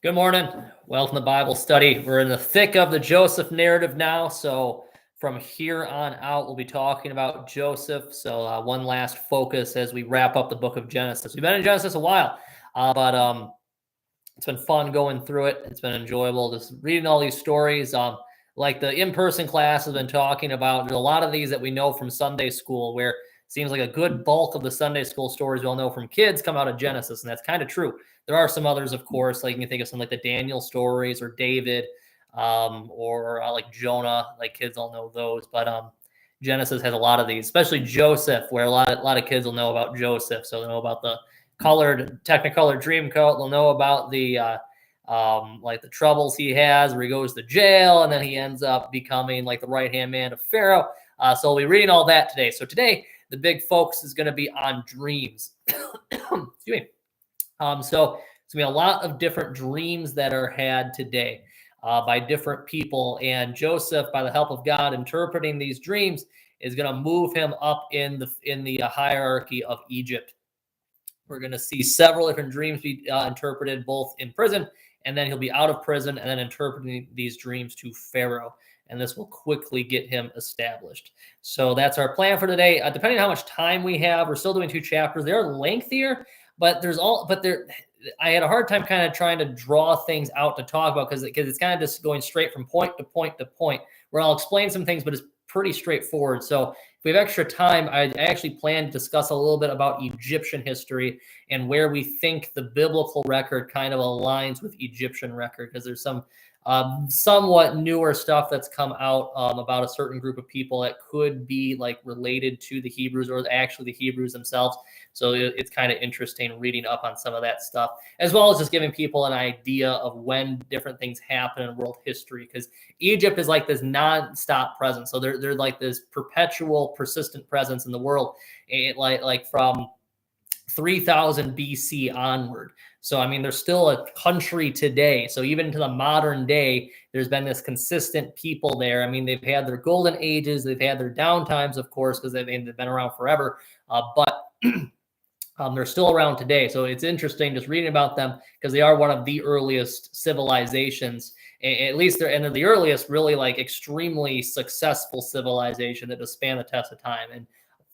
Good morning. Welcome to Bible study. We're in the thick of the Joseph narrative now. So from here on out, we'll be talking about Joseph. So one last focus as we wrap up the book of Genesis. We've been in Genesis a while, but it's been fun going through it. It's been enjoyable just reading all these stories. Like the in-person class has been talking about, there's a lot of these that we know from Sunday school where it seems like a good bulk of the Sunday school stories we'll know from kids come out of Genesis, and that's kind of true. There are some others, of course, like you can think of some like the Daniel stories or David, or like Jonah. Like kids all know those, but Genesis has a lot of these, especially Joseph, where a lot of kids will know about Joseph. So they know about the Technicolor Dreamcoat. They'll know about the like the troubles he has where he goes to jail and then he ends up becoming like the right-hand man of Pharaoh. So we'll be reading all that today. So today the big focus is going to be on dreams. Excuse me. So it's gonna be a lot of different dreams that are had today by different people, and Joseph, by the help of God, interpreting these dreams, is going to move him up in the hierarchy of Egypt. We're going to see several different dreams be interpreted both in prison, and then he'll be out of prison and then interpreting these dreams to Pharaoh. And this will quickly get him established. So that's our plan for today. Depending on how much time we have, we're still doing 2 chapters. They're lengthier, but I had a hard time kind of trying to draw things out to talk about because it's kind of just going straight from point to point to point where I'll explain some things, but it's pretty straightforward. So if we have extra time, I actually plan to discuss a little bit about Egyptian history and where we think the biblical record kind of aligns with Egyptian record, because there's some somewhat newer stuff that's come out about a certain group of people that could be like related to the Hebrews or actually the Hebrews themselves. So it's kind of interesting reading up on some of that stuff, as well as just giving people an idea of when different things happen in world history, because Egypt is like this non-stop presence. So they're like this perpetual, persistent presence in the world, like from 3000 BC onward. So, I mean, there's still a country today. So even to the modern day, there's been this consistent people there. I mean, they've had their golden ages, they've had their downtimes, of course, because they've been around forever. But they're still around today. So it's interesting just reading about them because they are one of the earliest civilizations. At least they're the earliest really like extremely successful civilization that has spanned the test of time. And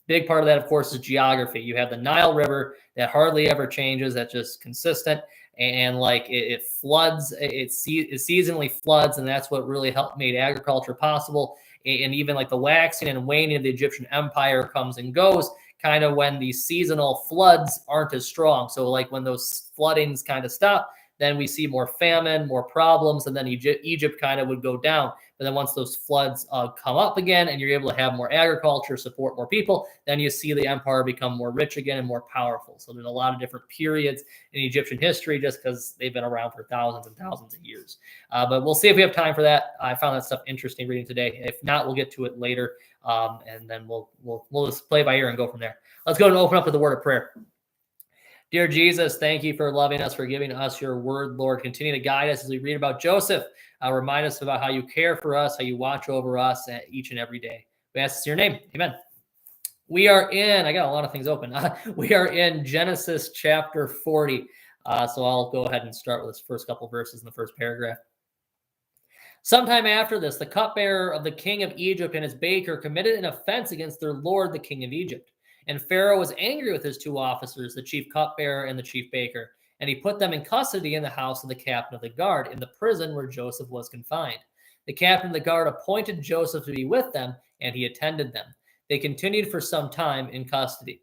big part of that, of course, is geography. You have the Nile River that hardly ever changes. That's just consistent. And like it floods, it seasonally floods. And that's what really helped made agriculture possible. And even like the waxing and waning of the Egyptian empire comes and goes kind of when the seasonal floods aren't as strong. So like when those floodings kind of stop, then we see more famine, more problems, and then Egypt kind of would go down. But then once those floods come up again and you're able to have more agriculture, support more people, then you see the empire become more rich again and more powerful. So there's a lot of different periods in Egyptian history just because they've been around for thousands and thousands of years. But we'll see if we have time for that. I found that stuff interesting reading today. If not, we'll get to it later, and then we'll just play by ear and go from there. Let's go and open up with a word of prayer. Dear Jesus, thank you for loving us, for giving us your word, Lord. Continue to guide us as we read about Joseph. Remind us about how you care for us, how you watch over us each and every day. We ask this in your name. Amen. We are I got a lot of things open. We are in Genesis chapter 40. So I'll go ahead and start with this first couple verses in the first paragraph. Sometime after this, the cupbearer of the king of Egypt and his baker committed an offense against their lord, the king of Egypt. And Pharaoh was angry with his 2 officers, the chief cupbearer and the chief baker, and he put them in custody in the house of the captain of the guard, in the prison where Joseph was confined. The captain of the guard appointed Joseph to be with them, and he attended them. They continued for some time in custody.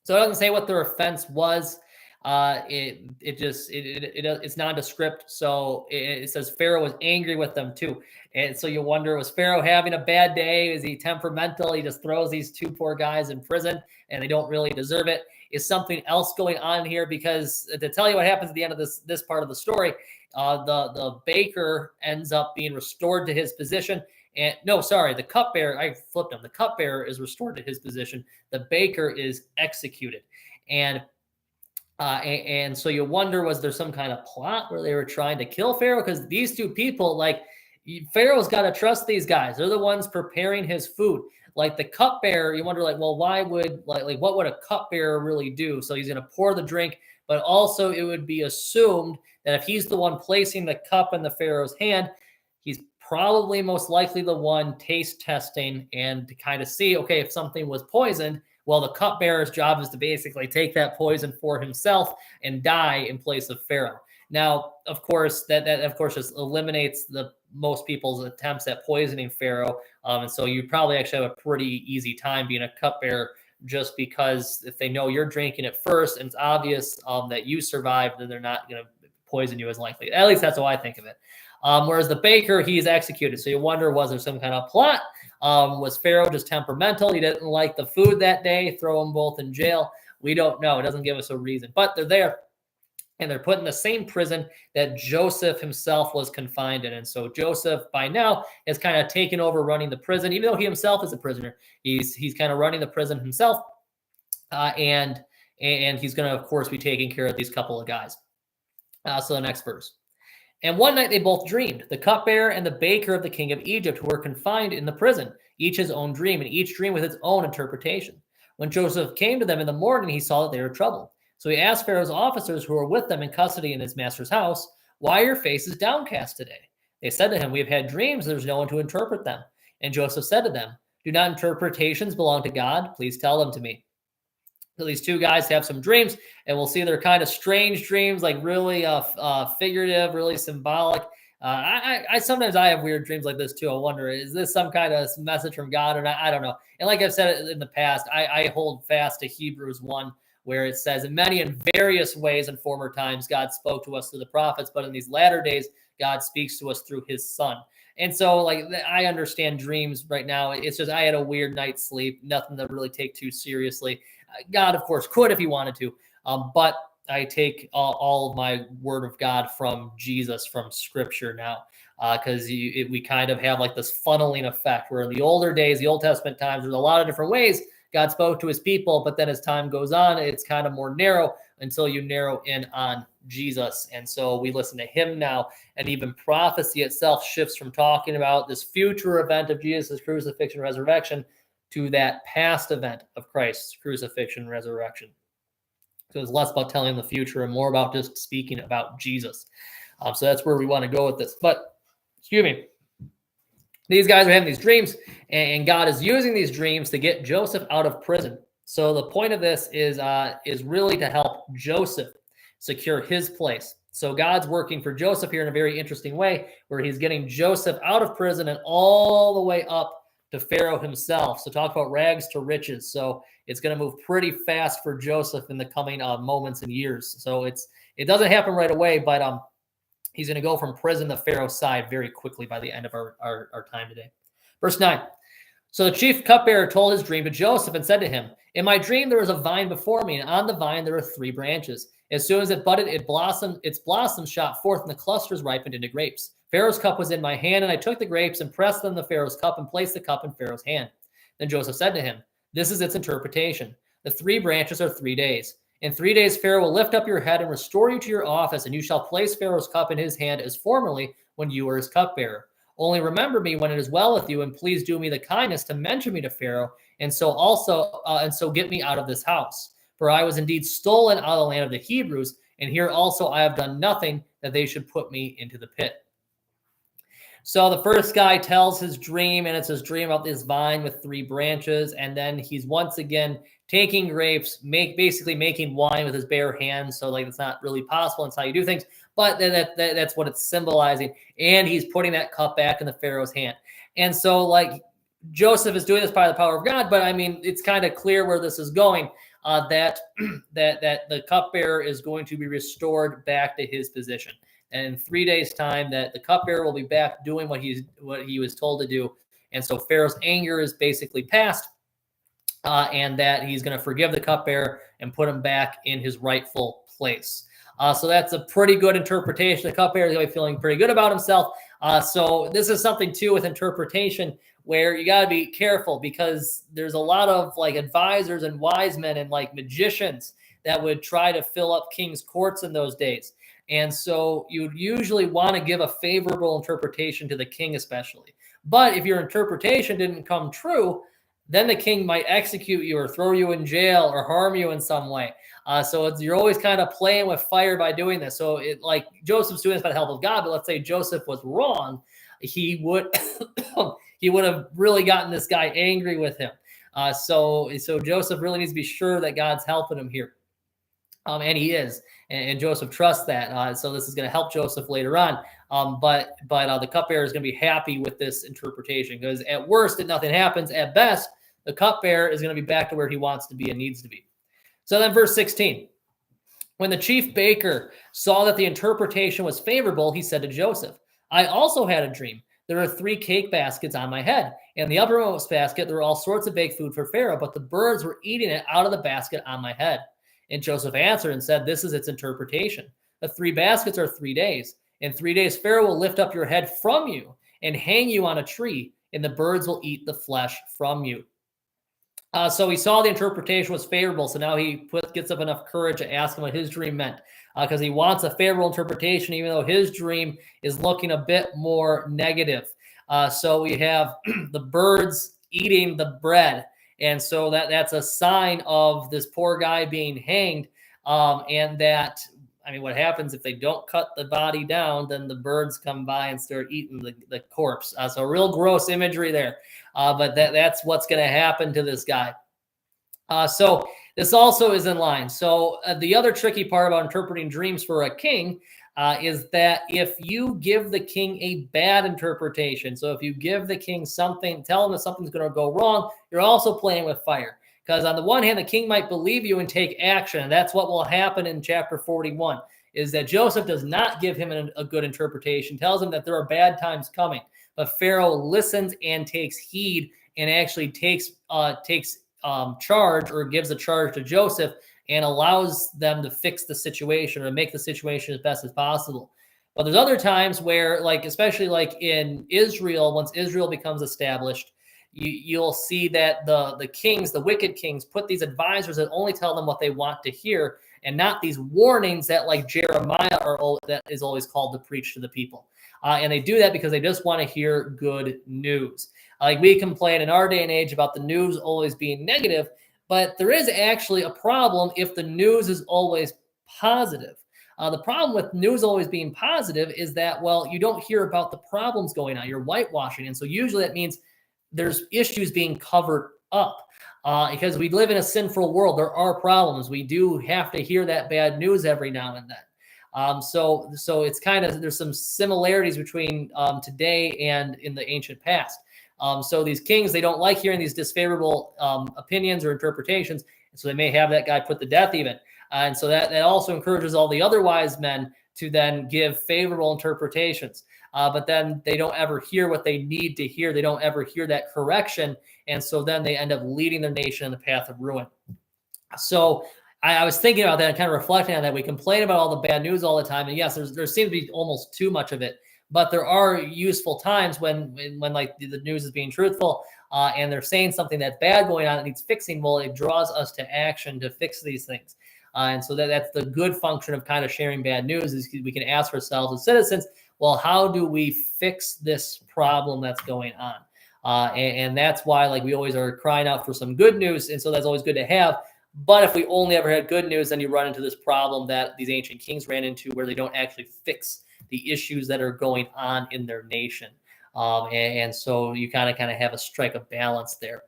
So it doesn't say what their offense was. It's nondescript. So it says Pharaoh was angry with them too. And so you wonder, was Pharaoh having a bad day? Is he temperamental? He just throws these 2 poor guys in prison and they don't really deserve it. Is something else going on here? Because to tell you what happens at the end of this part of the story, the baker ends up being restored to his position. And no, sorry, the cupbearer, I flipped him. The cupbearer is restored to his position. The baker is executed. And so you wonder, was there some kind of plot where they were trying to kill Pharaoh? Because these 2 people, like Pharaoh's got to trust these guys. They're the ones preparing his food. Like the cupbearer, you wonder, like, well, why would like what would a cupbearer really do? So he's going to pour the drink but also it would be assumed that if he's the one placing the cup in the Pharaoh's hand, he's probably most likely the one taste testing and to kind of see, okay, if something was poisoned, well, the cupbearer's job is to basically take that poison for himself and die in place of Pharaoh. Now, of course, that of course just eliminates the most people's attempts at poisoning Pharaoh, and so you probably actually have a pretty easy time being a cupbearer, just because if they know you're drinking it first and it's obvious that you survived, then they're not going to poison you as likely. At least that's how I think of it. Whereas the baker, he's executed. So you wonder, was there some kind of plot? Was Pharaoh just temperamental? He didn't like the food that day, throw them both in jail. We don't know. It doesn't give us a reason, but they're there. And they're put in the same prison that Joseph himself was confined in. And so Joseph, by now, has kind of taken over running the prison, even though he himself is a prisoner. He's kind of running the prison himself, and he's going to, of course, be taking care of these couple of guys. So the next verse. And one night they both dreamed, the cupbearer and the baker of the king of Egypt, who were confined in the prison, each his own dream, and each dream with its own interpretation. When Joseph came to them in the morning, he saw that they were troubled. So he asked Pharaoh's officers who were with them in custody in his master's house, "Why are your faces downcast today?" They said to him, "We have had dreams, there's no one to interpret them." And Joseph said to them, "Do not interpretations belong to God? Please tell them to me." So these two guys have some dreams, and we'll see they're kind of strange dreams, like really figurative, really symbolic. I sometimes I have weird dreams like this too. I wonder, is this some kind of message from God or not? I don't know. And like I've said in the past, I hold fast to Hebrews 1, where it says, in many and various ways in former times, God spoke to us through the prophets, but in these latter days, God speaks to us through his son. And so, like, I understand dreams right now. It's just I had a weird night's sleep, nothing to really take too seriously. God, of course, could if he wanted to, but I take all of my word of God from Jesus, from Scripture now, because we kind of have like this funneling effect, where in the older days, the Old Testament times, there's a lot of different ways God spoke to his people, but then as time goes on, it's kind of more narrow until you narrow in on Jesus. And so we listen to him now, and even prophecy itself shifts from talking about this future event of Jesus' crucifixion, resurrection, to that past event of Christ's crucifixion, resurrection. So it's less about telling the future and more about just speaking about Jesus. So that's where we want to go with this. But, excuse me, these guys are having these dreams, and God is using these dreams to get Joseph out of prison. So the point of this is really to help Joseph secure his place. So God's working for Joseph here in a very interesting way, where he's getting Joseph out of prison and all the way up to Pharaoh himself. So talk about rags to riches. So it's going to move pretty fast for Joseph in the coming moments and years. So it doesn't happen right away, but he's going to go from prison to Pharaoh's side very quickly by the end of our time today. Verse 9. So the chief cupbearer told his dream to Joseph and said to him, "In my dream there was a vine before me, and on the vine there were 3 branches. As soon as it budded, it blossomed, its blossoms shot forth, and the clusters ripened into grapes. Pharaoh's cup was in my hand, and I took the grapes and pressed them in the Pharaoh's cup and placed the cup in Pharaoh's hand." Then Joseph said to him, "This is its interpretation. The 3 branches are 3 days. In 3 days Pharaoh will lift up your head and restore you to your office, and you shall place Pharaoh's cup in his hand as formerly when you were his cupbearer. Only remember me when it is well with you, and please do me the kindness to mention me to Pharaoh, and so get me out of this house. For I was indeed stolen out of the land of the Hebrews, and here also I have done nothing that they should put me into the pit." So the first guy tells his dream, and it's his dream about this vine with 3 branches, and then he's once again taking grapes, basically making wine with his bare hands. So like it's not really possible. It's how you do things, but that's what it's symbolizing. And he's putting that cup back in the Pharaoh's hand. And so like Joseph is doing this by the power of God, but I mean it's kind of clear where this is going. That the cupbearer is going to be restored back to his position. And in 3 days' time, that the cupbearer will be back doing what he was told to do. And so Pharaoh's anger is basically past, and that he's going to forgive the cupbearer and put him back in his rightful place. So that's a pretty good interpretation. The cupbearer is going to be feeling pretty good about himself. So this is something too with interpretation where you got to be careful, because there's a lot of like advisors and wise men and like magicians that would try to fill up king's courts in those days. And so you'd usually want to give a favorable interpretation to the king, especially. But if your interpretation didn't come true, then the king might execute you or throw you in jail or harm you in some way. So you're always kind of playing with fire by doing this. So like Joseph's doing this by the help of God, but let's say Joseph was wrong, he would he would have really gotten this guy angry with him. So Joseph really needs to be sure that God's helping him here. And he is, and Joseph trusts that. So this is going to help Joseph later on. But the cupbearer is going to be happy with this interpretation, because at worst, if nothing happens, at best, the cupbearer is going to be back to where he wants to be and needs to be. So then verse 16, when the chief baker saw that the interpretation was favorable, he said to Joseph, I also had a dream. There are 3 cake baskets on my head. In the uppermost basket, there were all sorts of baked food for Pharaoh, but the birds were eating it out of the basket on my head. And Joseph answered and said, this is its interpretation. The 3 baskets are 3 days. In 3 days, Pharaoh will lift up your head from you and hang you on a tree, and the birds will eat the flesh from you. So he saw the interpretation was favorable. So now he gets up enough courage to ask him what his dream meant, because he wants a favorable interpretation, even though his dream is looking a bit more negative. So we have the birds eating the bread. And so that's a sign of this poor guy being hanged. And that, I mean, what happens if they don't cut the body down, then the birds come by and start eating the corpse. So real gross imagery there. But that's what's going to happen to this guy. So this also is in line. So the other tricky part about interpreting dreams for a king is that if you give the king a bad interpretation, so if you give the king something, tell him that something's going to go wrong, you're also playing with fire. Because on the one hand, the king might believe you and take action. And that's what will happen in chapter 41, is that Joseph does not give him a good interpretation, tells him that there are bad times coming. But Pharaoh listens and takes heed and actually takes charge, or gives a charge to Joseph and allows them to fix the situation or make the situation as best as possible. But there's other times where, like, especially like in Israel, once Israel becomes established, you'll see that the kings, the wicked kings, put these advisors that only tell them what they want to hear, and not these warnings that, like Jeremiah, that is always called to preach to the people. And they do that because they just want to hear good news. Like we complain in our day and age about the news always being negative, but there is actually a problem if the news is always positive. The problem with news always being positive is that, well, you don't hear about the problems going on. You're whitewashing. And so usually that means there's issues being covered up. Because we live in a sinful world, there are problems. We do have to hear that bad news every now and then. So it's kind of, there's some similarities between today and in the ancient past. So these kings, they don't like hearing these disfavorable opinions or interpretations. So they may have that guy put to death even. And so that also encourages all the other wise men to then give favorable interpretations. But then they don't ever hear what they need to hear. They don't ever hear that correction. And so then they end up leading their nation in the path of ruin. So I was thinking about that and kind of reflecting on that. We complain about all the bad news all the time. And yes, there seems to be almost too much of it. But there are useful times when like the news is being truthful and they're saying something that's bad going on that needs fixing. Well, it draws us to action to fix these things. And so that's the good function of kind of sharing bad news, is we can ask ourselves as citizens, well, how do we fix this problem that's going on? And that's why, like, we always are crying out for some good news. And so that's always good to have. But if we only ever had good news, then you run into this problem that these ancient kings ran into, where they don't actually fix the issues that are going on in their nation. And so you kind of have a strike of balance there.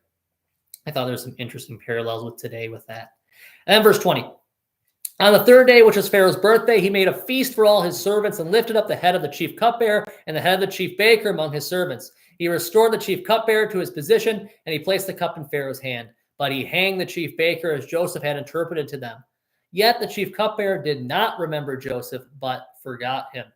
I thought there's some interesting parallels with today with that. And then verse 20. On the 3rd day, which was Pharaoh's birthday, he made a feast for all his servants and lifted up the head of the chief cupbearer and the head of the chief baker among his servants. He restored the chief cupbearer to his position, and he placed the cup in Pharaoh's hand. But he hanged the chief baker as Joseph had interpreted to them. Yet the chief cupbearer did not remember Joseph, but forgot him.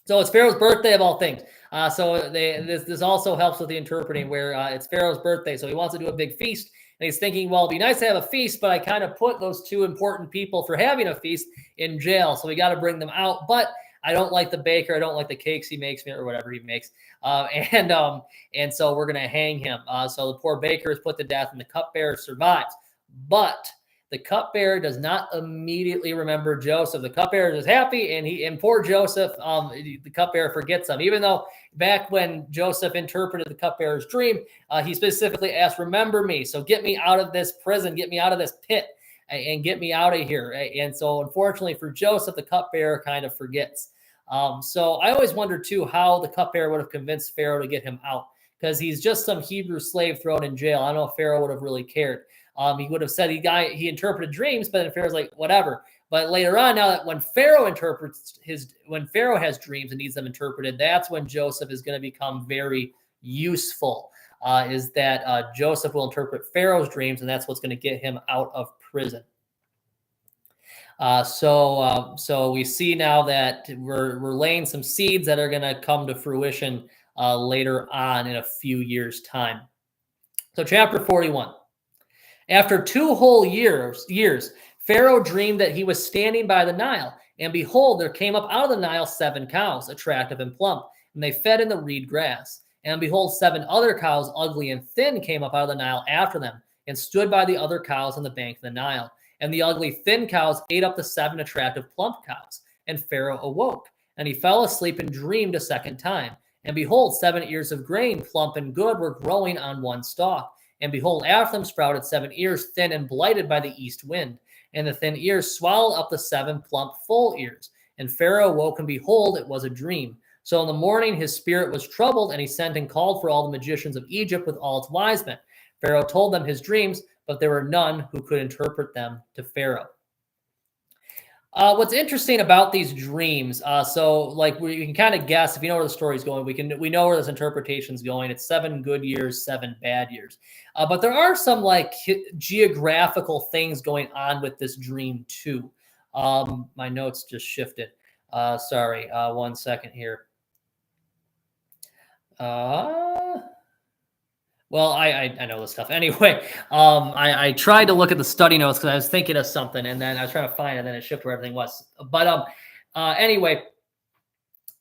So it's Pharaoh's birthday of all things. This also helps with the interpreting, where it's Pharaoh's birthday. So he wants to do a big feast. And he's thinking, well, it'd be nice to have a feast, but I kind of put those 2 important people for having a feast in jail. So we got to bring them out. But I don't like the baker. I don't like the cakes he makes me, or whatever he makes. And so we're going to hang him. So the poor baker is put to death and the cupbearer survives. But the cupbearer does not immediately remember Joseph. The cupbearer is happy, and poor Joseph, the cupbearer forgets him. Even though back when Joseph interpreted the cupbearer's dream, he specifically asked, "Remember me, so get me out of this prison, get me out of this pit, and get me out of here." And so, unfortunately for Joseph, the cupbearer kind of forgets. So I always wondered too how the cupbearer would have convinced Pharaoh to get him out, because he's just some Hebrew slave thrown in jail. I don't know if Pharaoh would have really cared. He would have said he interpreted dreams, but then Pharaoh's like, whatever. But later on, now that when Pharaoh has dreams and needs them interpreted, that's when Joseph is going to become very useful. Is that Joseph will interpret Pharaoh's dreams, and that's what's going to get him out of prison. So we see now that we're laying some seeds that are going to come to fruition later on in a few years' time. So chapter 41. After 2 whole years, Pharaoh dreamed that he was standing by the Nile, and behold, there came up out of the Nile 7 cows, attractive and plump, and they fed in the reed grass. And behold, 7 other cows, ugly and thin, came up out of the Nile after them, and stood by the other cows on the bank of the Nile. And the ugly, thin cows ate up the 7 attractive, plump cows. And Pharaoh awoke, and he fell asleep and dreamed a second time. And behold, 7 ears of grain, plump and good, were growing on one stalk. And behold, after them sprouted 7 ears, thin and blighted by the east wind. And the thin ears swallowed up the 7 plump, full ears. And Pharaoh awoke, and behold, it was a dream. So in the morning his spirit was troubled, and he sent and called for all the magicians of Egypt with all its wise men. Pharaoh told them his dreams, but there were none who could interpret them to Pharaoh. What's interesting about these dreams, so like we can kind of guess, if you know where the story's going, we know where this interpretation's going. It's 7 good years, 7 bad years. But there are some like geographical things going on with this dream too. My notes just shifted. Sorry, 1 second here. Well, I know this stuff. Anyway, I tried to look at the study notes because I was thinking of something, and then I was trying to find it, and then it shifted where everything was. But anyway,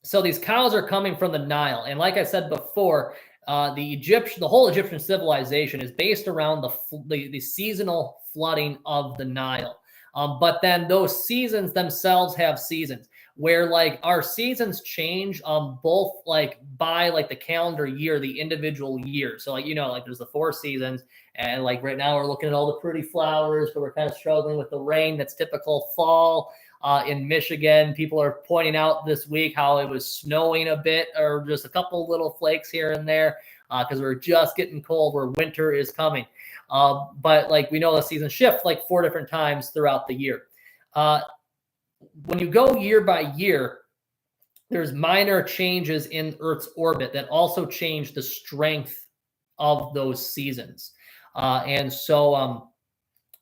so these cows are coming from the Nile, and like I said before, the whole Egyptian civilization is based around the seasonal flooding of the Nile. But then those seasons themselves have seasons where like our seasons change both like by like the calendar year, the individual year. So like, like there's the 4 seasons, and like right now we're looking at all the pretty flowers, but we're kind of struggling with the rain that's typical fall in Michigan. People are pointing out this week how it was snowing a bit, or just a couple little flakes here and there, because we're just getting cold where winter is coming. But like we know the season shift like 4 different times throughout the year. When you go year by year, there's minor changes in Earth's orbit that also change the strength of those seasons. And so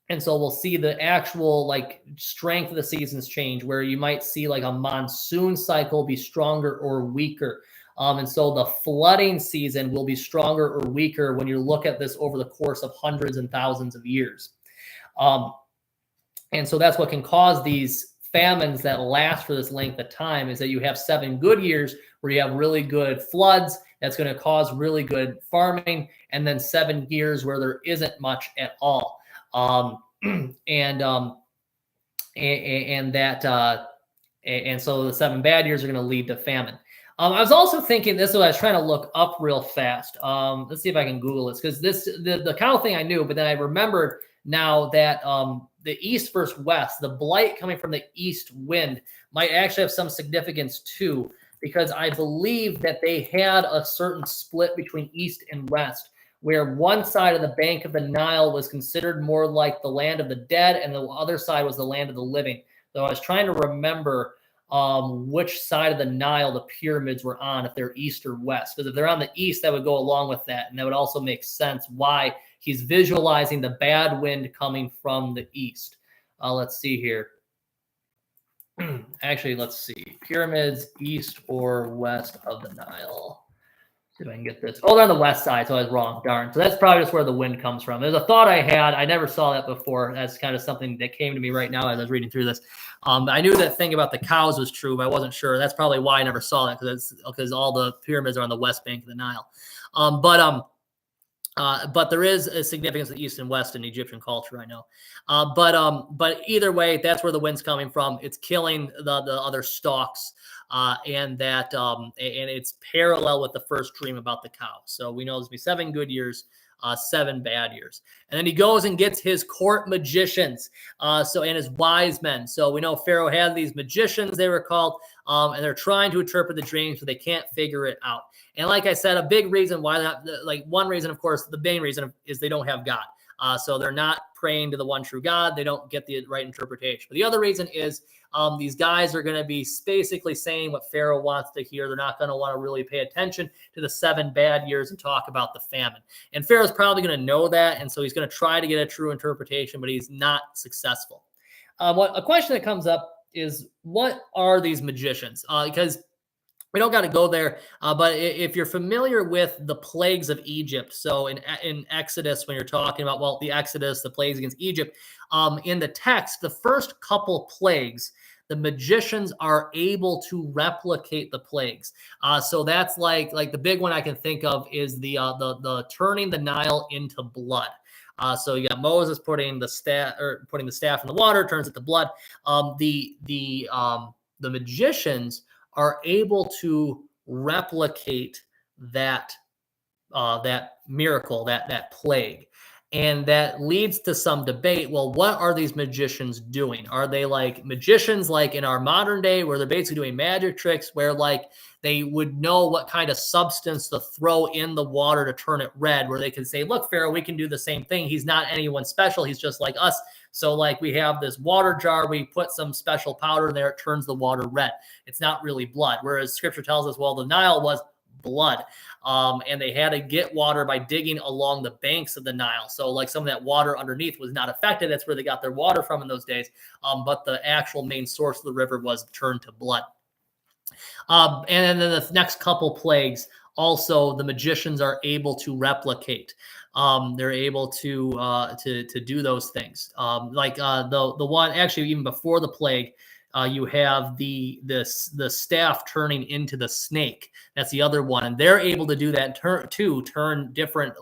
we'll see the actual like strength of the seasons change, where you might see like a monsoon cycle be stronger or weaker. And so the flooding season will be stronger or weaker when you look at this over the course of hundreds and thousands of years. And so that's what can cause these famines that last for this length of time, is that you have 7 good years where you have really good floods. That's going to cause really good farming. And then 7 years where there isn't much at all. And so the 7 bad years are going to lead to famine. I was also thinking, this is what I was trying to look up real fast. Let's see if I can Google this, because the cow thing I knew, but then I remembered now that the east versus west, the blight coming from the east wind might actually have some significance too, because I believe that they had a certain split between east and west, where one side of the bank of the Nile was considered more like the land of the dead, and the other side was the land of the living. So I was trying to remember which side of the Nile the pyramids were on, if they're east or west. Because if they're on the east, that would go along with that. And that would also make sense why he's visualizing the bad wind coming from the east. Let's see here. Actually, let's see. Pyramids east or west of the Nile. See if I can get this. Oh, they're on the west side, so I was wrong. Darn. So that's probably just where the wind comes from. There's a thought I had. I never saw that before. That's kind of something that came to me right now as I was reading through this. I knew that thing about the cows was true, but I wasn't sure. That's probably why I never saw that, because all the pyramids are on the west bank of the Nile. But there is a significance of East and West in Egyptian culture, I know. But either way, that's where the wind's coming from. It's killing the other stalks, and it's parallel with the first dream about the cow. So we know there's be 7 good years, 7 bad years, and then he goes and gets his court magicians, and his wise men. So we know Pharaoh had these magicians, they were called, and they're trying to interpret the dreams, but they can't figure it out. And like I said, a big reason why that, like one reason, of course, the main reason is they don't have God. So they're not praying to the one true God. They don't get the right interpretation. But the other reason is these guys are going to be basically saying what Pharaoh wants to hear. They're not going to want to really pay attention to the 7 bad years and talk about the famine. And Pharaoh's probably going to know that. And so he's going to try to get a true interpretation, but he's not successful. A question that comes up is, what are these magicians? Because we don't got to go there, but if you're familiar with the plagues of Egypt, so in Exodus, when you're talking about, well, the Exodus, the plagues against Egypt, in the text, the first couple plagues, the magicians are able to replicate the plagues. So that's like the big one I can think of is the turning the Nile into blood. So you got Moses putting the staff in the water, turns it to blood. The magicians are able to replicate that miracle, that plague. And that leads to some debate. Well, what are these magicians doing? Are they like magicians like in our modern day where they're basically doing magic tricks where like they would know what kind of substance to throw in the water to turn it red, where they can say, look, Pharaoh, we can do the same thing. He's not anyone special. He's just like us. So like we have this water jar, we put some special powder in there, it turns the water red. It's not really blood. Whereas scripture tells us, well, the Nile was blood. And they had to get water by digging along the banks of the Nile. So like some of that water underneath was not affected. That's where they got their water from in those days. But the actual main source of the river was turned to blood. And then the next couple plagues, also the magicians are able to replicate. They're able to do those things. The one actually even before the plague, you have the staff turning into the snake. That's the other one, and they're able to do that turn different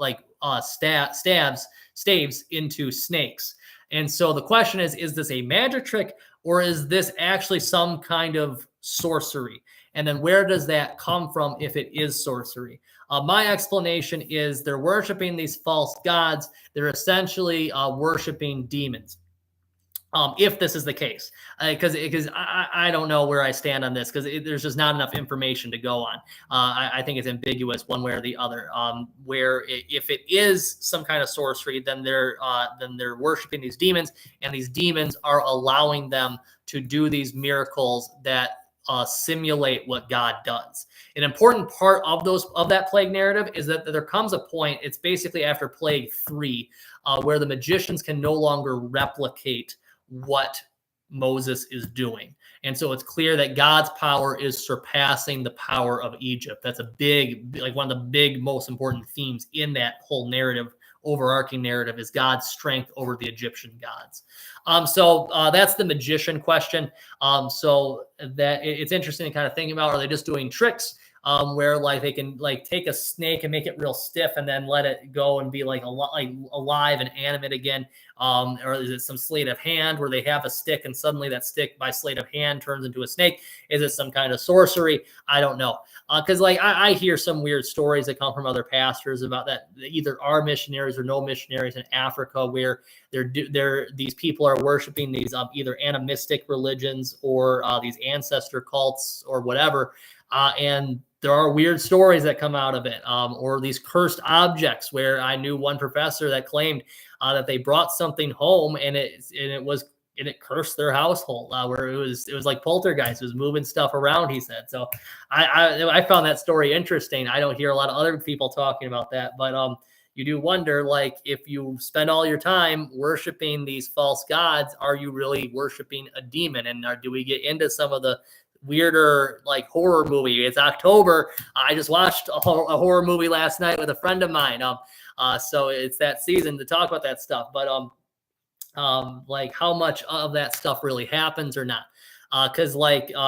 staves into snakes. And so the question is this a magic trick or is this actually some kind of sorcery? And then where does that come from if it is sorcery? My explanation is they're worshiping these false gods. They're essentially worshiping demons. If this is the case, because I don't know where I stand on this, because there's just not enough information to go on. I think it's ambiguous one way or the other. Where if it is some kind of sorcery, then they're worshiping these demons, and these demons are allowing them to do these miracles that simulate what God does. An important part of that plague narrative is that there comes a point. It's basically after plague 3, where the magicians can no longer replicate what Moses is doing. And so it's clear that God's power is surpassing the power of Egypt. That's a big, like one of the big, most important themes in that whole narrative, overarching narrative, is God's strength over the Egyptian gods. So that's the magician question. So that it's interesting to kind of think about, are they just doing tricks? Where like they can like take a snake and make it real stiff and then let it go and be like alive and animate again, or is it some sleight of hand where they have a stick and suddenly that stick by sleight of hand turns into a snake? Is it some kind of sorcery? I don't know, because like I hear some weird stories that come from other pastors about that either are missionaries or no missionaries in Africa where these people are worshiping these either animistic religions or these ancestor cults or whatever, and there are weird stories that come out of it, or these cursed objects where I knew one professor that claimed that they brought something home and it cursed their household, where it was like poltergeist. It was moving stuff around, he said. So I found that story interesting. I don't hear a lot of other people talking about that, but you do wonder, like, if you spend all your time worshiping these false gods, are you really worshiping a demon? And do we get into some of the weirder like horror movie? It's October. I just watched a horror movie last night with a friend of mine. So it's that season to talk about that stuff. But like how much of that stuff really happens or not? Because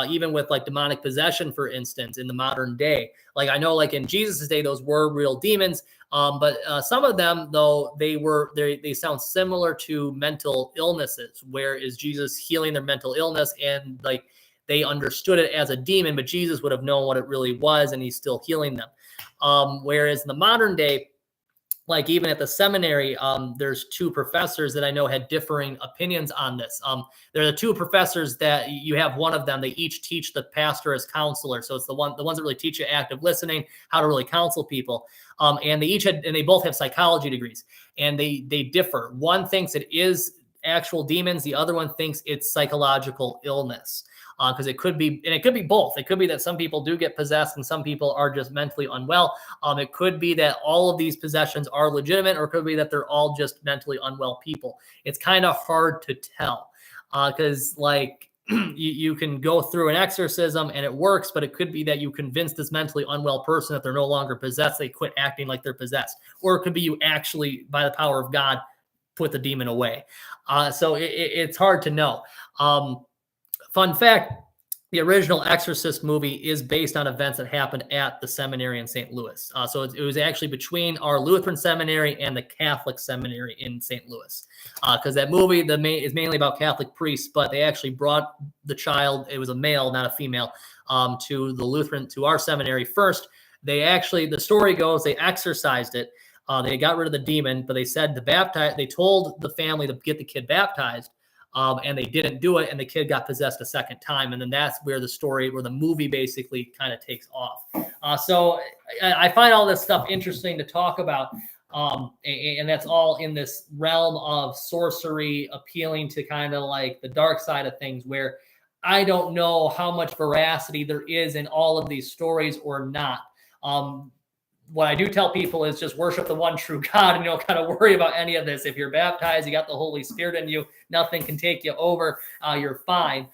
even with like demonic possession, for instance, in the modern day, like I know like in Jesus' day, those were real demons. But some of them, though, they sound similar to mental illnesses, where is Jesus healing their mental illness, and like they understood it as a demon, but Jesus would have known what it really was, and he's still healing them. Whereas in the modern day, like even at the seminary, there's two professors that I know had differing opinions on this. There are the two professors that you have one of them, they each teach the pastor as counselor. So it's the ones that really teach you active listening, how to really counsel people. And they both have psychology degrees, and they differ. One thinks it is actual demons. The other one thinks it's psychological illness. Because it could be both. It could be that some people do get possessed and some people are just mentally unwell. It could be that all of these possessions are legitimate, or it could be that they're all just mentally unwell people. It's kind of hard to tell because you can go through an exorcism and it works, but it could be that you convince this mentally unwell person that they're no longer possessed. They quit acting like they're possessed. Or it could be you actually, by the power of God, put the demon away. So it's hard to know. Fun fact, the original Exorcist movie is based on events that happened at the seminary in St. Louis. So it was actually between our Lutheran seminary and the Catholic seminary in St. Louis. Because that movie is mainly about Catholic priests, but they actually brought the child, it was a male, not a female, to our seminary first. The story goes, they exorcised it. They got rid of the demon, but they said they told the family to get the kid baptized. And they didn't do it, and the kid got possessed a second time. And then that's where the movie basically kind of takes off. So I find all this stuff interesting to talk about. And that's all in this realm of sorcery, appealing to kind of like the dark side of things, where I don't know how much veracity there is in all of these stories or not. What I do tell people is just worship the one true God and you don't kind of worry about any of this. If you're baptized, you got the Holy Spirit in you, nothing can take you over. You're fine.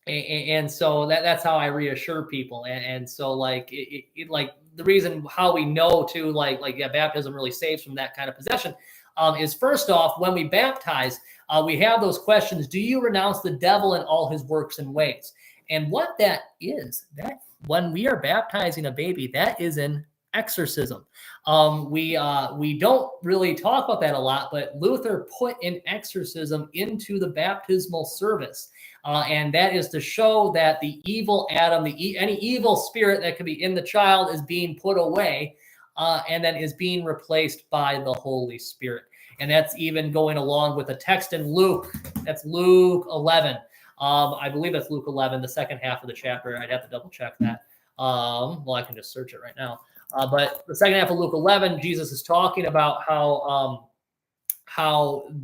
And so that's how I reassure people. And so like the reason how we know to baptism really saves from that kind of possession is first off, when we baptize, we have those questions. Do you renounce the devil and all his works and ways? And what that is, that when we are baptizing a baby, that is an exorcism. We don't really talk about that a lot, but Luther put an exorcism into the baptismal service. And that is to show that the evil Adam, any evil spirit that could be in the child is being put away and then is being replaced by the Holy Spirit. And that's even going along with a text in Luke. That's Luke 11. I believe that's Luke 11, the second half of the chapter. I'd have to double check that. Well, I can just search it right now. But the second half of Luke 11, Jesus is talking about how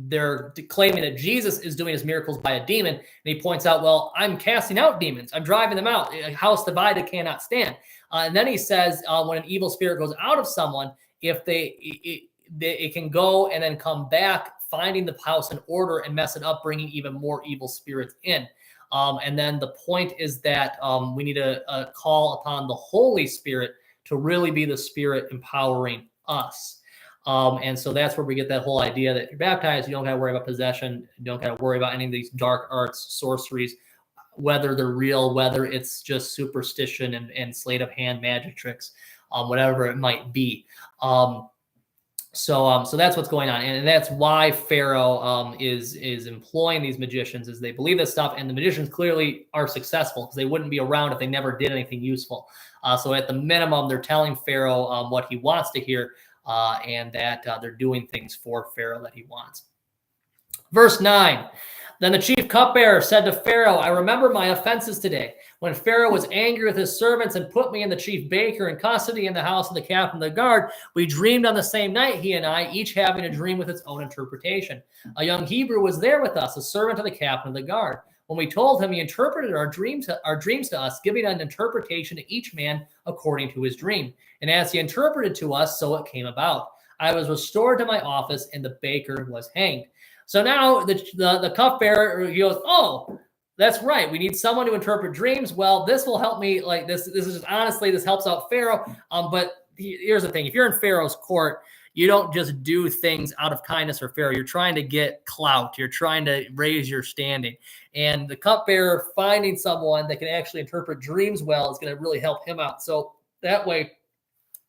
they're claiming that Jesus is doing his miracles by a demon. And he points out, well, I'm casting out demons. I'm driving them out. A house divided cannot stand. And then he says, when an evil spirit goes out of someone, if it can go and then come back, finding the house in order and mess it up, bringing even more evil spirits in. And then the point is that we need to call upon the Holy Spirit to really be the Spirit empowering us. And so that's where we get that whole idea that if you're baptized, you don't got to worry about possession. You don't got to worry about any of these dark arts, sorceries, whether they're real, whether it's just superstition and sleight of hand magic tricks, whatever it might be. So that's what's going on, and that's why Pharaoh is employing these magicians, is they believe this stuff, and the magicians clearly are successful because they wouldn't be around if they never did anything useful. So at the minimum, they're telling Pharaoh what he wants to hear, and that they're doing things for Pharaoh that he wants. Verse 9. Then the chief cupbearer said to Pharaoh, I remember my offenses today, when Pharaoh was angry with his servants and put me and the chief baker in custody in the house of the captain of the guard. We dreamed on the same night, he and I, each having a dream with its own interpretation. A young Hebrew was there with us, a servant of the captain of the guard. When we told him, he interpreted our dreams to us, giving an interpretation to each man according to his dream. And as he interpreted to us, so it came about. I was restored to my office, and the baker was hanged. So now the cupbearer, he goes, oh, that's right. We need someone to interpret dreams. Well, this will help me. Like this is just, honestly, this helps out Pharaoh. But here's the thing: if you're in Pharaoh's court, you don't just do things out of kindness for Pharaoh. You're trying to get clout. You're trying to raise your standing. And the cupbearer finding someone that can actually interpret dreams well is going to really help him out. So that way,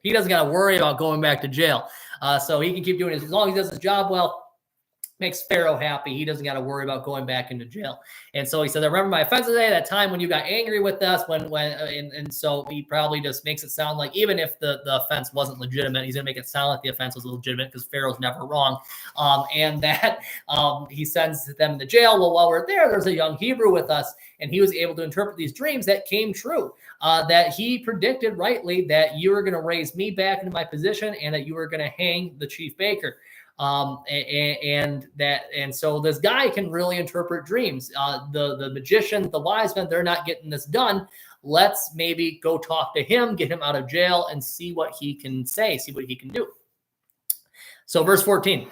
he doesn't got to worry about going back to jail. So he can keep doing it. As long as he does his job well, makes Pharaoh happy. He doesn't got to worry about going back into jail. And so he said, I remember my offense today, that time when you got angry with us, and so he probably just makes it sound like, even if the offense wasn't legitimate, he's going to make it sound like the offense was legitimate because Pharaoh's never wrong. And that he sends them to jail. Well, while we're there's a young Hebrew with us, and he was able to interpret these dreams that came true, that he predicted rightly that you were going to raise me back into my position and that you were going to hang the chief baker. And so this guy can really interpret dreams. The magician, the wise men, they're not getting this done. Let's maybe go talk to him, get him out of jail, and see what he can say, see what he can do. So verse 14.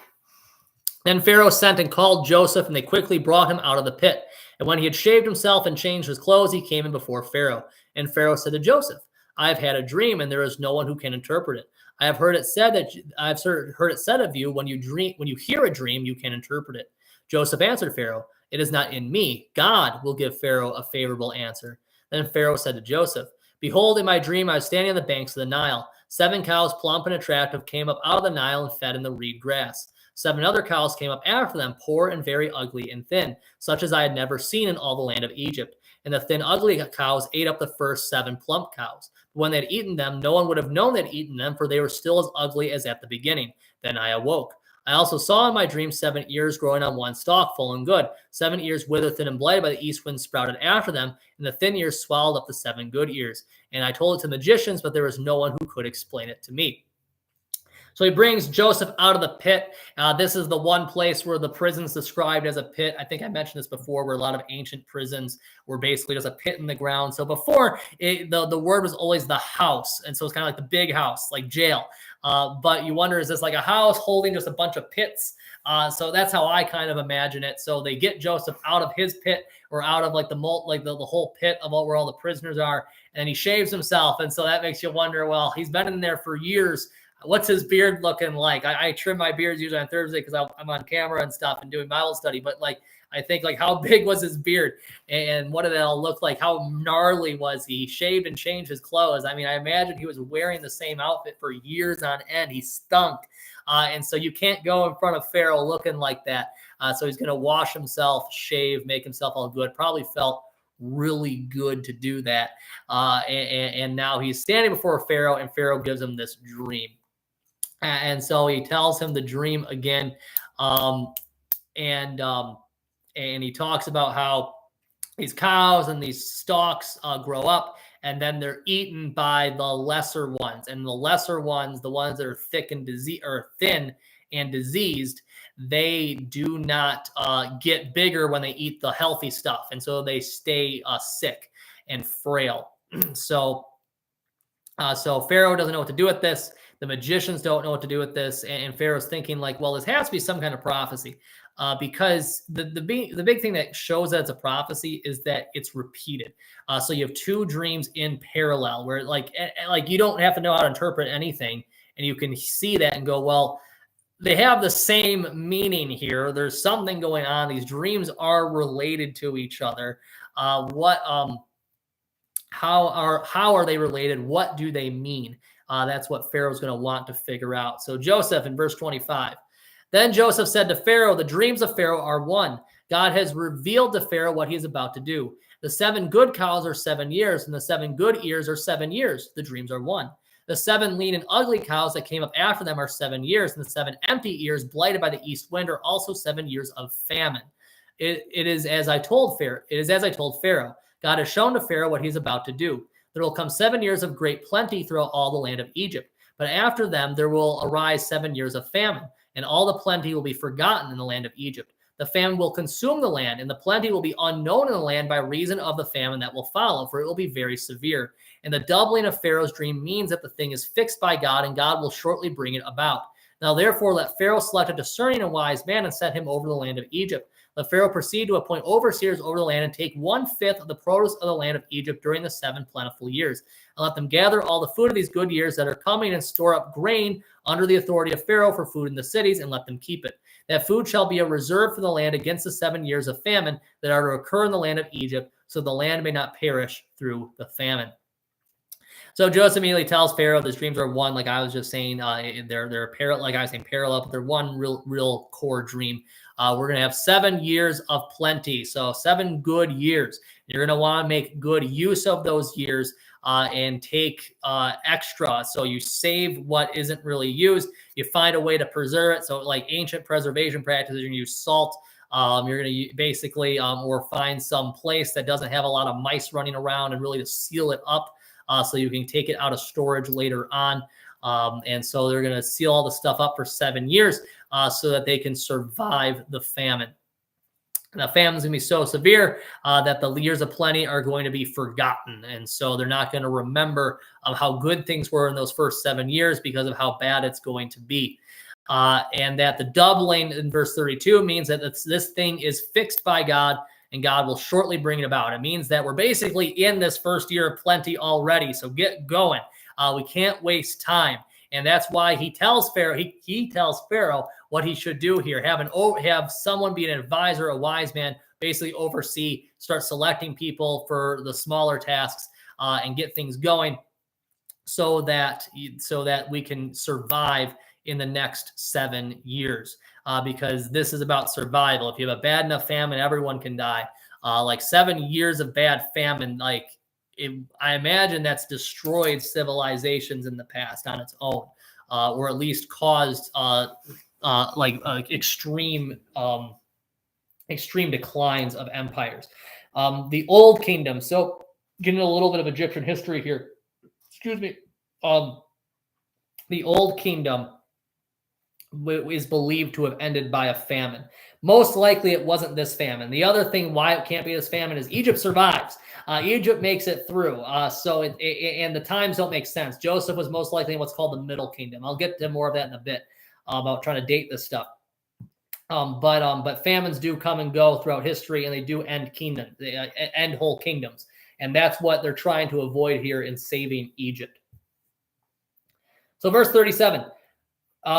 Then Pharaoh sent and called Joseph, and they quickly brought him out of the pit. And when he had shaved himself and changed his clothes, he came in before Pharaoh. And Pharaoh said to Joseph, I have had a dream, and there is no one who can interpret it. I have heard it said of you, when you hear a dream, you can interpret it. Joseph answered Pharaoh, it is not in me. God will give Pharaoh a favorable answer. Then Pharaoh said to Joseph, behold, in my dream I was standing on the banks of the Nile. 7 cows, plump and attractive, came up out of the Nile and fed in the reed grass. 7 other cows came up after them, poor and very ugly and thin, such as I had never seen in all the land of Egypt. And the thin, ugly cows ate up the first 7 plump cows. When they had eaten them, no one would have known they had eaten them, for they were still as ugly as at the beginning. Then I awoke. I also saw in my dream 7 ears growing on one stalk, full and good. 7 ears withered, thin, and blighted by the east wind sprouted after them, and the thin ears swallowed up the 7 good ears. And I told it to magicians, but there was no one who could explain it to me. So he brings Joseph out of the pit. This is the one place where the prison's described as a pit. I think I mentioned this before, where a lot of ancient prisons were basically just a pit in the ground. So before, the word was always the house. And so it's kind of like the big house, like jail. But you wonder, is this like a house holding just a bunch of pits? So that's how I kind of imagine it. So they get Joseph out of his pit, or out of like the whole pit of where all the prisoners are. And he shaves himself. And so that makes you wonder, well, he's been in there for years. What's his beard looking like? I trim my beards usually on Thursday because I'm on camera and stuff and doing Bible study. But like, I think like, how big was his beard, and what did it all look like? How gnarly was he? He shaved and changed his clothes. I mean, I imagine he was wearing the same outfit for years on end. He stunk. And so you can't go in front of Pharaoh looking like that. So he's going to wash himself, shave, make himself all good. Probably felt really good to do that. And now he's standing before Pharaoh, and Pharaoh gives him this dream. And so he tells him the dream again. And he talks about how these cows and these stalks grow up, and then they're eaten by the lesser ones. And the lesser ones, the ones that are thin and diseased, they do not get bigger when they eat the healthy stuff. And so they stay sick and frail. So Pharaoh doesn't know what to do with this. The magicians don't know what to do with this. And Pharaoh's thinking like, well, this has to be some kind of prophecy, because the big thing that shows that it's a prophecy is that it's repeated. So you have 2 dreams in parallel where like you don't have to know how to interpret anything. And you can see that and go, well, they have the same meaning here. There's something going on. These dreams are related to each other. How are they related? What do they mean? That's what Pharaoh's going to want to figure out. So Joseph in verse 25. Then Joseph said to Pharaoh, the dreams of Pharaoh are one. God has revealed to Pharaoh what he is about to do. The 7 good cows are 7 years, and the 7 good ears are 7 years. The dreams are one. The 7 lean and ugly cows that came up after them are 7 years, and the 7 empty ears blighted by the east wind are also 7 years of famine. It is as I told Pharaoh. God has shown to Pharaoh what he's about to do. There will come 7 years of great plenty throughout all the land of Egypt. But after them, there will arise 7 years of famine, and all the plenty will be forgotten in the land of Egypt. The famine will consume the land, and the plenty will be unknown in the land by reason of the famine that will follow, for it will be very severe. And the doubling of Pharaoh's dream means that the thing is fixed by God, and God will shortly bring it about. Now, therefore, let Pharaoh select a discerning and wise man and set him over the land of Egypt. Let Pharaoh proceed to appoint overseers over the land and take 1/5 of the produce of the land of Egypt during the 7 plentiful years. And let them gather all the food of these good years that are coming and store up grain under the authority of Pharaoh for food in the cities, and let them keep it. That food shall be a reserve for the land against the 7 years of famine that are to occur in the land of Egypt, so the land may not perish through the famine. So Joseph immediately tells Pharaoh these dreams are one, like I was just saying, they're parallel, like I was saying, parallel, but they're one real core dream. We're gonna have 7 years of plenty, so 7 good years. You're gonna want to make good use of those years and take extra. So you save what isn't really used. You find a way to preserve it. So like ancient preservation practices, you're gonna use salt. You're going to basically or find some place that doesn't have a lot of mice running around and really to seal it up. So you can take it out of storage later on. And so they're going to seal all the stuff up for 7 years so that they can survive the famine. And the famine's going to be so severe that the years of plenty are going to be forgotten. And so they're not going to remember how good things were in those first 7 years because of how bad it's going to be. And that the doubling in verse 32 means that this thing is fixed by God, and God will shortly bring it about. It means that we're basically in this first year of plenty already. So get going. We can't waste time. And that's why he tells Pharaoh, he tells Pharaoh what he should do here. Have someone be an advisor, a wise man, basically oversee, start selecting people for the smaller tasks and get things going so that we can survive in the next 7 years, because this is about survival. If you have a bad enough famine, everyone can die. Like 7 years of bad famine, I imagine that's destroyed civilizations in the past on its own, or at least caused extreme declines of empires. The Old Kingdom. So getting a little bit of Egyptian history here. Excuse me. The Old Kingdom is believed to have ended by a famine. Most likely it wasn't this famine. The other thing why it can't be this famine is Egypt survives. Egypt makes it through. And the times don't make sense. Joseph was most likely in what's called the Middle Kingdom. I'll get to more of that in a bit about trying to date this stuff. But famines do come and go throughout history, and they do end kingdoms. They end whole kingdoms. And that's what they're trying to avoid here in saving Egypt. So verse 37.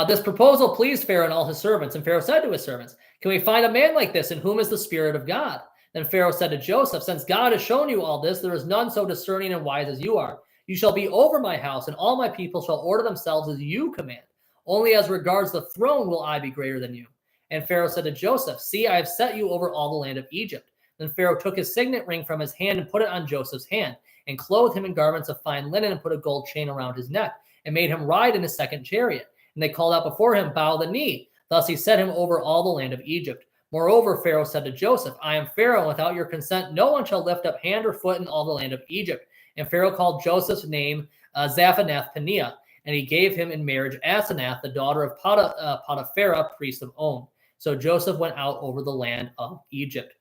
This proposal pleased Pharaoh and all his servants, and Pharaoh said to his servants, "Can we find a man like this in whom is the Spirit of God?" Then Pharaoh said to Joseph, "Since God has shown you all this, there is none so discerning and wise as you are. You shall be over my house, and all my people shall order themselves as you command. Only as regards the throne will I be greater than you." And Pharaoh said to Joseph, "See, I have set you over all the land of Egypt." Then Pharaoh took his signet ring from his hand and put it on Joseph's hand, and clothed him in garments of fine linen, and put a gold chain around his neck, and made him ride in his second chariot. And they called out before him, "Bow the knee." Thus he set him over all the land of Egypt. Moreover, Pharaoh said to Joseph, "I am Pharaoh, and without your consent no one shall lift up hand or foot in all the land of Egypt." And Pharaoh called Joseph's name Zaphenath-Paneah, and he gave him in marriage Asenath, the daughter of Potipharah, priest of On. So Joseph went out over the land of Egypt.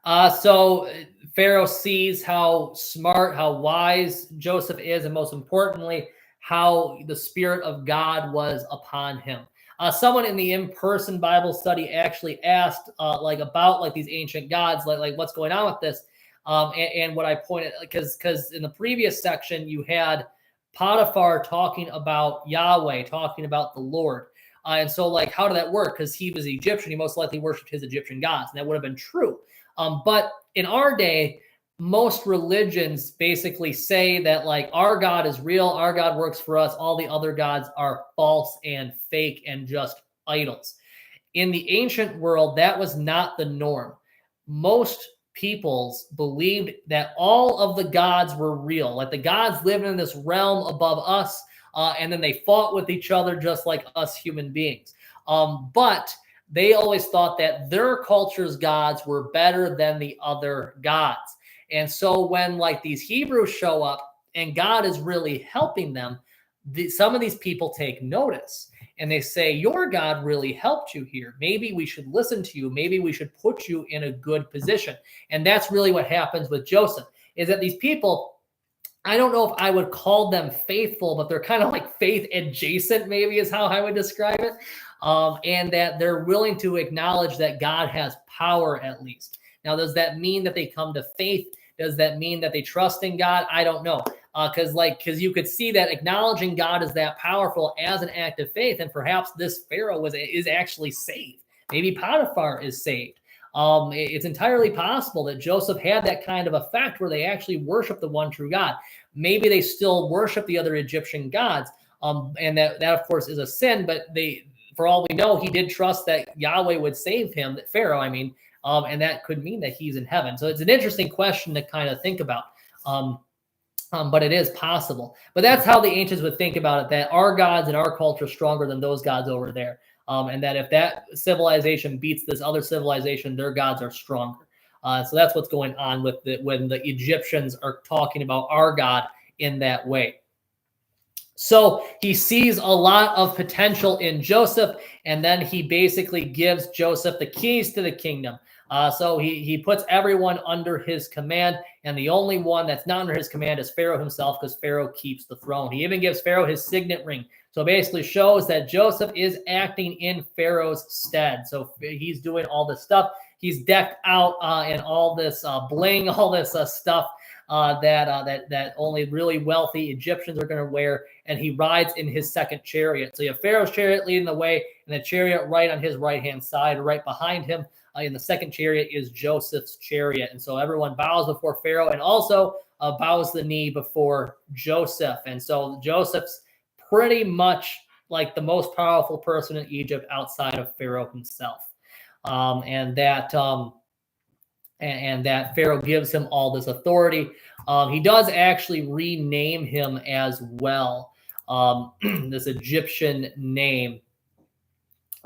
So Pharaoh sees how smart, how wise Joseph is, and most importantly, how the Spirit of God was upon him. Someone in the in-person Bible study actually asked about these ancient gods, like what's going on with this. And what I pointed, because in the previous section you had Potiphar talking about Yahweh, talking about the Lord. And so how did that work? Because he was Egyptian, he most likely worshipped his Egyptian gods, and that would have been true. But in our day, most religions basically say that our God is real, our God works for us, all the other gods are false and fake and just idols. In the ancient world, that was not the norm. Most peoples believed that all of the gods were real, like the gods lived in this realm above us, and then they fought with each other just like us human beings. But they always thought that their culture's gods were better than the other gods. And so when these Hebrews show up and God is really helping them, some of these people take notice and they say, "Your God really helped you here. Maybe we should listen to you. Maybe we should put you in a good position." And that's really what happens with Joseph, is that these people, I don't know if I would call them faithful, but they're kind of faith adjacent, maybe is how I would describe it. and that they're willing to acknowledge that God has power at least. Now, does that mean that they come to faith? Does that mean that they trust in God? I don't know. Because you could see that acknowledging God is that powerful as an act of faith, and perhaps this Pharaoh is actually saved. Maybe Potiphar is saved. It's entirely possible that Joseph had that kind of effect where they actually worship the one true God. Maybe they still worship the other Egyptian gods, and that of course is a sin. But for all we know, he did trust that Yahweh would save him, that Pharaoh, I mean, and that could mean that he's in heaven. So it's an interesting question to kind of think about. But it is possible. But that's how the ancients would think about it, that our gods and our culture are stronger than those gods over there. And that if that civilization beats this other civilization, their gods are stronger. So that's what's going on with when the Egyptians are talking about our God in that way. So he sees a lot of potential in Joseph, and then he basically gives Joseph the keys to the kingdom. So he puts everyone under his command, and the only one that's not under his command is Pharaoh himself, because Pharaoh keeps the throne. He even gives Pharaoh his signet ring. So basically shows that Joseph is acting in Pharaoh's stead. So he's doing all this stuff. He's decked out in all this bling, all this stuff that only really wealthy Egyptians are going to wear, and he rides in his second chariot. So you have Pharaoh's chariot leading the way, and the chariot right on his right-hand side, right behind him. In the second chariot is Joseph's chariot. And so everyone bows before Pharaoh and also bows the knee before Joseph. And so Joseph's pretty much like the most powerful person in Egypt outside of Pharaoh himself. And that Pharaoh gives him all this authority. He does actually rename him as well, this Egyptian name.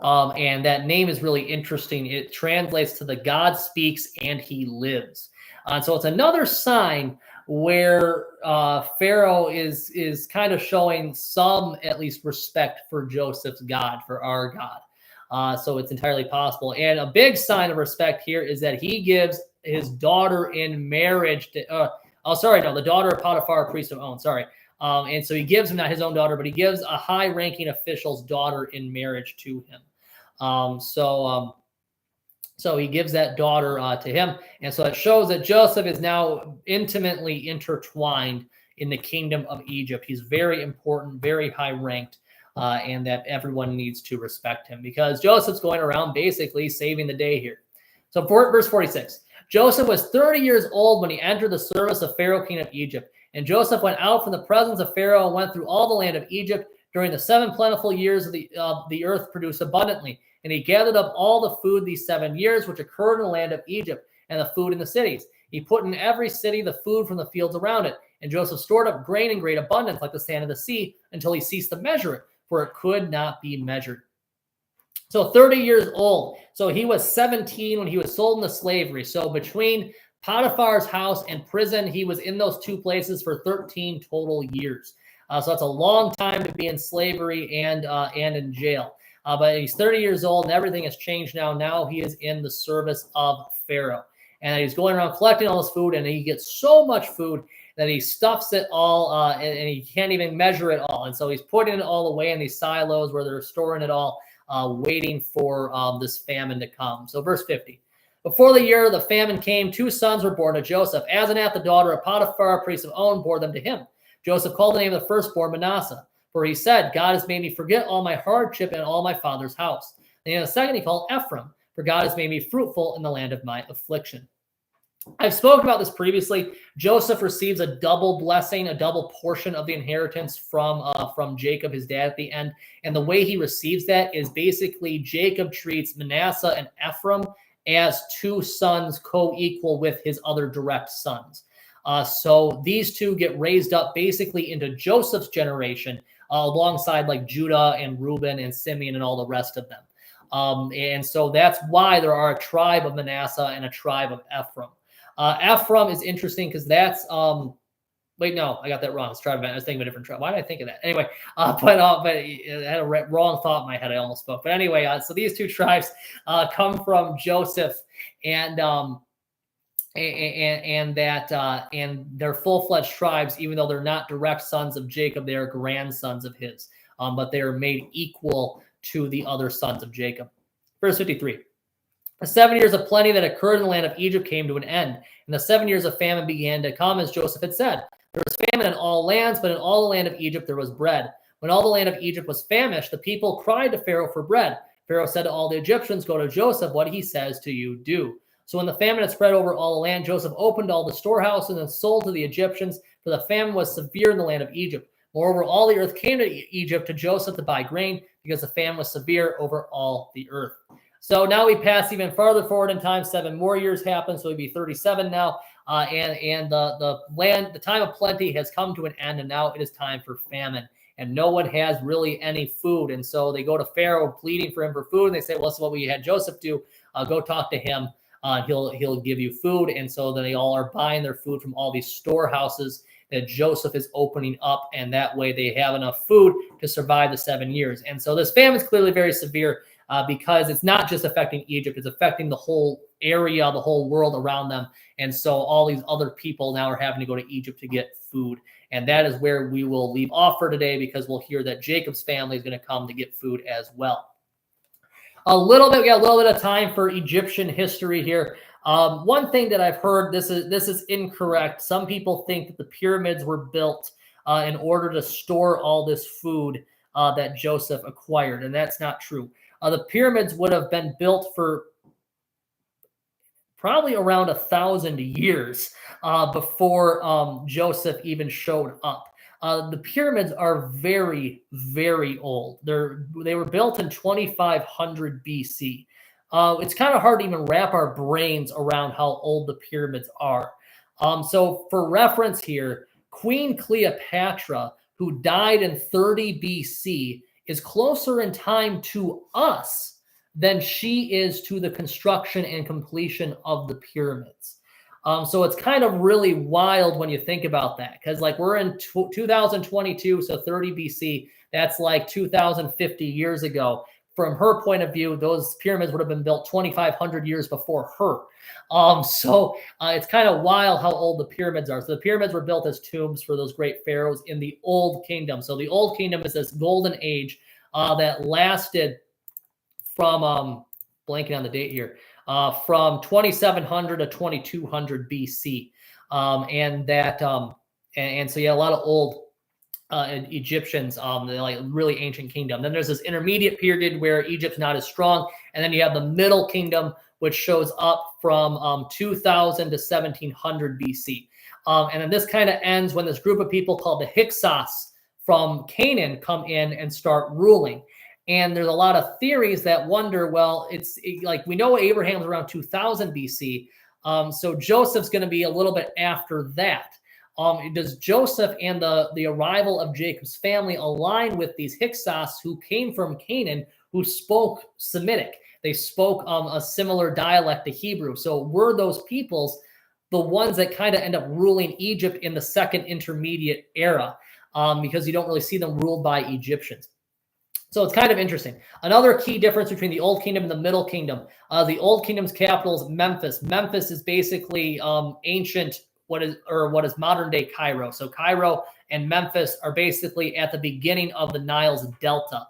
And that name is really interesting. It translates to the God speaks and he lives. So it's another sign where Pharaoh is kind of showing some, at least, respect for Joseph's God, for our God. So it's entirely possible. And a big sign of respect here is that he gives his daughter in marriage to, the daughter of Potiphar, priest of On, and so he gives him not his own daughter, but he gives a high-ranking official's daughter in marriage to him. So he gives that daughter to him. And so it shows that Joseph is now intimately intertwined in the kingdom of Egypt. He's very important, very high-ranked, and that everyone needs to respect him because Joseph's going around basically saving the day here. So for verse 46, Joseph was 30 years old when he entered the service of Pharaoh, king of Egypt. And Joseph went out from the presence of Pharaoh and went through all the land of Egypt during the 7 plentiful years of the earth produced abundantly. And he gathered up all the food these 7 years, which occurred in the land of Egypt, and the food in the cities. He put in every city the food from the fields around it. And Joseph stored up grain in great abundance, like the sand of the sea, until he ceased to measure it, for it could not be measured. So 30 years old. So he was 17 when he was sold into slavery. So between Potiphar's house and prison, he was in those two places for 13 total years. So that's a long time to be in slavery and in jail. But he's 30 years old and everything has changed now. Now he is in the service of Pharaoh. And he's going around collecting all this food, and he gets so much food that he stuffs it all and he can't even measure it all. And so he's putting it all away in these silos where they're storing it all, waiting for this famine to come. So verse 50. Before the year the famine came, 2 sons were born to Joseph. Asenath, the daughter of Potiphar, priest of On, bore them to him. Joseph called the name of the firstborn Manasseh, for he said, God has made me forget all my hardship and all my father's house. The name of the second he called Ephraim, for God has made me fruitful in the land of my affliction. I've spoken about this previously. Joseph receives a double blessing, a double portion of the inheritance from Jacob, his dad, at the end. And the way he receives that is basically Jacob treats Manasseh and Ephraim as 2 sons co-equal with his other direct sons. So these 2 get raised up basically into Joseph's generation, alongside like Judah and Reuben and Simeon and all the rest of them. And so that's why there are a tribe of Manasseh and a tribe of Ephraim. Ephraim is interesting because that's wait, no, I got that wrong. It's tribe. I was thinking of a different tribe. Why did I think of that? Anyway, but I had a wrong thought in my head. I almost spoke. But anyway, so these 2 tribes come from Joseph, and they're full-fledged tribes, even though they're not direct sons of Jacob. They are grandsons of his, but they are made equal to the other sons of Jacob. Verse 53. The 7 years of plenty that occurred in the land of Egypt came to an end, and the 7 years of famine began to come, as Joseph had said. There was famine in all lands, but in all the land of Egypt there was bread. When all the land of Egypt was famished, the people cried to Pharaoh for bread. Pharaoh said to all the Egyptians, "Go to Joseph, what he says to you, do." So when the famine had spread over all the land, Joseph opened all the storehouses and sold to the Egyptians, for the famine was severe in the land of Egypt. Moreover, all the earth came to Egypt to Joseph to buy grain, because the famine was severe over all the earth. So now we pass even farther forward in time. 7 more years happen, so it'd be 37 now. And the time of plenty has come to an end, and now it is time for famine. And no one has really any food. And so they go to Pharaoh pleading for him for food. And they say, well, this is what we had Joseph do. Go talk to him. He'll give you food. And so then they all are buying their food from all these storehouses that Joseph is opening up. And that way they have enough food to survive the 7 years. And so this famine is clearly very severe because it's not just affecting Egypt. It's affecting the whole area, the whole world around them. And so all these other people now are having to go to Egypt to get food. And that is where we will leave off for today, because we'll hear that Jacob's family is going to come to get food as well. We got a little bit of time for Egyptian history here. One thing that I've heard, this is incorrect. Some people think that the pyramids were built in order to store all this food that Joseph acquired, and that's not true. The pyramids would have been built for probably around 1,000 years before Joseph even showed up. The pyramids are very, very old. They were built in 2500 BC. It's kind of hard to even wrap our brains around how old the pyramids are. So for reference here, Queen Cleopatra, who died in 30 BC, is closer in time to us than she is to the construction and completion of the pyramids. So it's kind of really wild when you think about that, because like we're in 2022, so 30 BC, that's like 2,050 years ago. From her point of view, those pyramids would have been built 2,500 years before her. So it's kind of wild how old the pyramids are. So the pyramids were built as tombs for those great pharaohs in the Old Kingdom. So the Old Kingdom is this golden age that lasted from, blanking on the date here, from 2700 to 2200 BC. And so yeah, a lot of old Egyptians, like really ancient kingdom. Then there's this intermediate period where Egypt's not as strong. And then you have the Middle Kingdom, which shows up from 2000 to 1700 BC. And then this kind of ends when this group of people called the Hyksos from Canaan come in and start ruling. And there's a lot of theories that wonder, well, like we know Abraham's around 2000 BC. So Joseph's going to be a little bit after that. Does Joseph and the arrival of Jacob's family align with these Hyksos who came from Canaan, who spoke Semitic? They spoke a similar dialect to Hebrew. So were those peoples the ones that kind of end up ruling Egypt in the second intermediate era? Because you don't really see them ruled by Egyptians. So it's kind of interesting. Another key difference between the Old Kingdom and the Middle Kingdom. The Old Kingdom's capital is Memphis. Memphis is basically ancient, what is modern day Cairo. So Cairo and Memphis are basically at the beginning of the Nile's delta.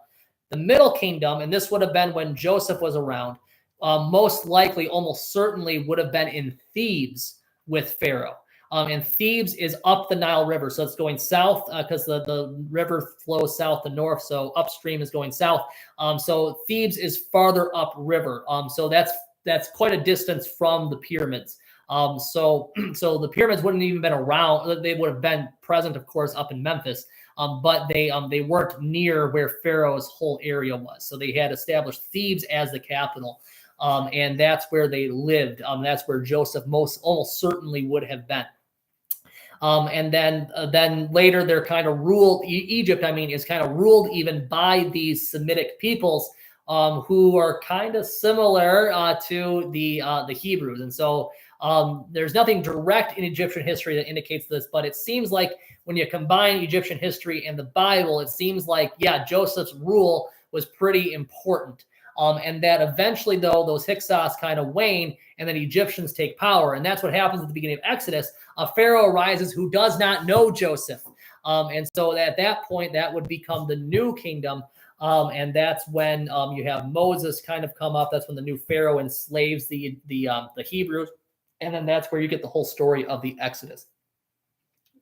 The Middle Kingdom, and this would have been when Joseph was around, most likely, almost certainly would have been in Thebes with Pharaoh. And Thebes is up the Nile River. So it's going south because the river flows south to north. So upstream is going south. So Thebes is farther upriver. So that's quite a distance from the pyramids. So the pyramids wouldn't even been around. They would have been present, of course, up in Memphis. But they weren't near where Pharaoh's whole area was. So they had established Thebes as the capital. And that's where they lived. That's where Joseph almost certainly would have been. And then later they're kind of ruled, Egypt, is kind of ruled even by these Semitic peoples who are kind of similar to the Hebrews. And so there's nothing direct in Egyptian history that indicates this, but it seems like when you combine Egyptian history and the Bible, it seems like, yeah, Joseph's rule was pretty important. And that eventually, though, those Hyksos kind of wane and then Egyptians take power. And that's what happens at the beginning of Exodus. A Pharaoh arises who does not know Joseph. And so at that point, that would become the new kingdom. And that's when you have Moses kind of come up. That's when the new Pharaoh enslaves the Hebrews. And then that's where you get the whole story of the Exodus.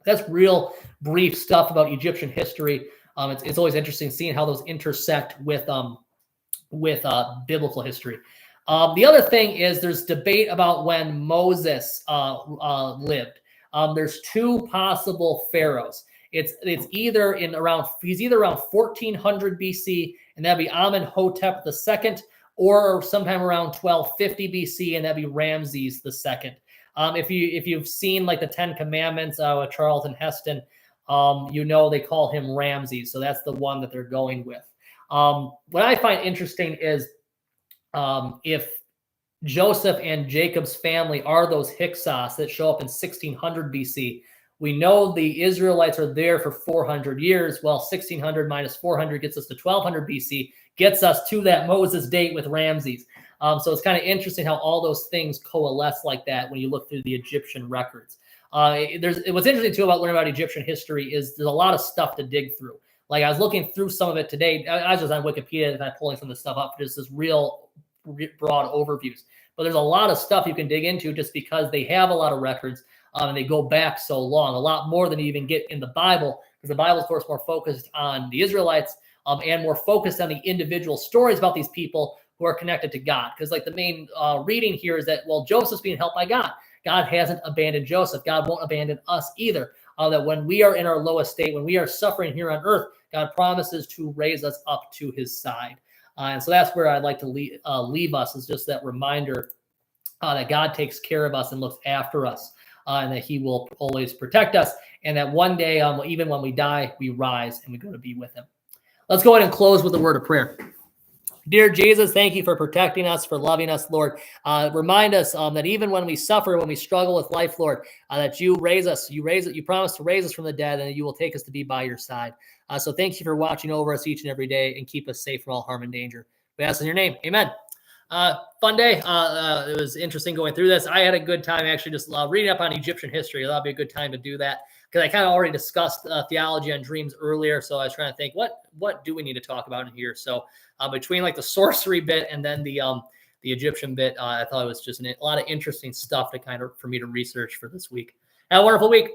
That's real brief stuff about Egyptian history. It's always interesting seeing how those intersect with biblical history. The other thing is there's debate about when Moses lived. There's two possible pharaohs. It's either he's either around 1400 BC, and that'd be Amenhotep II, or sometime around 1250 BC, and that'd be Ramses II. If you've seen like the Ten Commandments with Charlton Heston, they call him Ramses, so that's the one that they're going with. What I find interesting is if Joseph and Jacob's family are those Hyksos that show up in 1600 BC. We know the Israelites are there for 400 years. Well, 1600 minus 400 gets us to 1200 BC, gets us to that Moses date with Ramses. So it's kind of interesting how all those things coalesce like that when you look through the Egyptian records. What's interesting too about learning about Egyptian history is there's a lot of stuff to dig through. Like I was looking through some of it today. I was just on Wikipedia and I'm pulling some of this stuff up for just this real broad overviews. But there's a lot of stuff you can dig into just because they have a lot of records and they go back so long, a lot more than you even get in the Bible, because the Bible is, of course, more focused on the Israelites and more focused on the individual stories about these people who are connected to God. Because like the main reading here is that, well, Joseph's being helped by God. God hasn't abandoned Joseph. God won't abandon us either. That when we are in our lowest state, when we are suffering here on earth, God promises to raise us up to his side. And so that's where I'd like to leave us, is just that reminder that God takes care of us and looks after us, and that he will always protect us, and that one day, even when we die, we rise and we go to be with him. Let's go ahead and close with a word of prayer. Dear Jesus, thank you for protecting us, for loving us, Lord. Remind us that even when we suffer, when we struggle with life, Lord, that you raise us. You promise to raise us from the dead, and that you will take us to be by your side. So thank you for watching over us each and every day and keep us safe from all harm and danger. We ask in your name. Amen. Fun day. It was interesting going through this. I had a good time actually just reading up on Egyptian history. That'll be a good time to do that, because I kind of already discussed theology on dreams earlier. So I was trying to think, what do we need to talk about in here? So between like the sorcery bit and then the Egyptian bit, I thought it was just a lot of interesting stuff for me to research for this week. Have a wonderful week.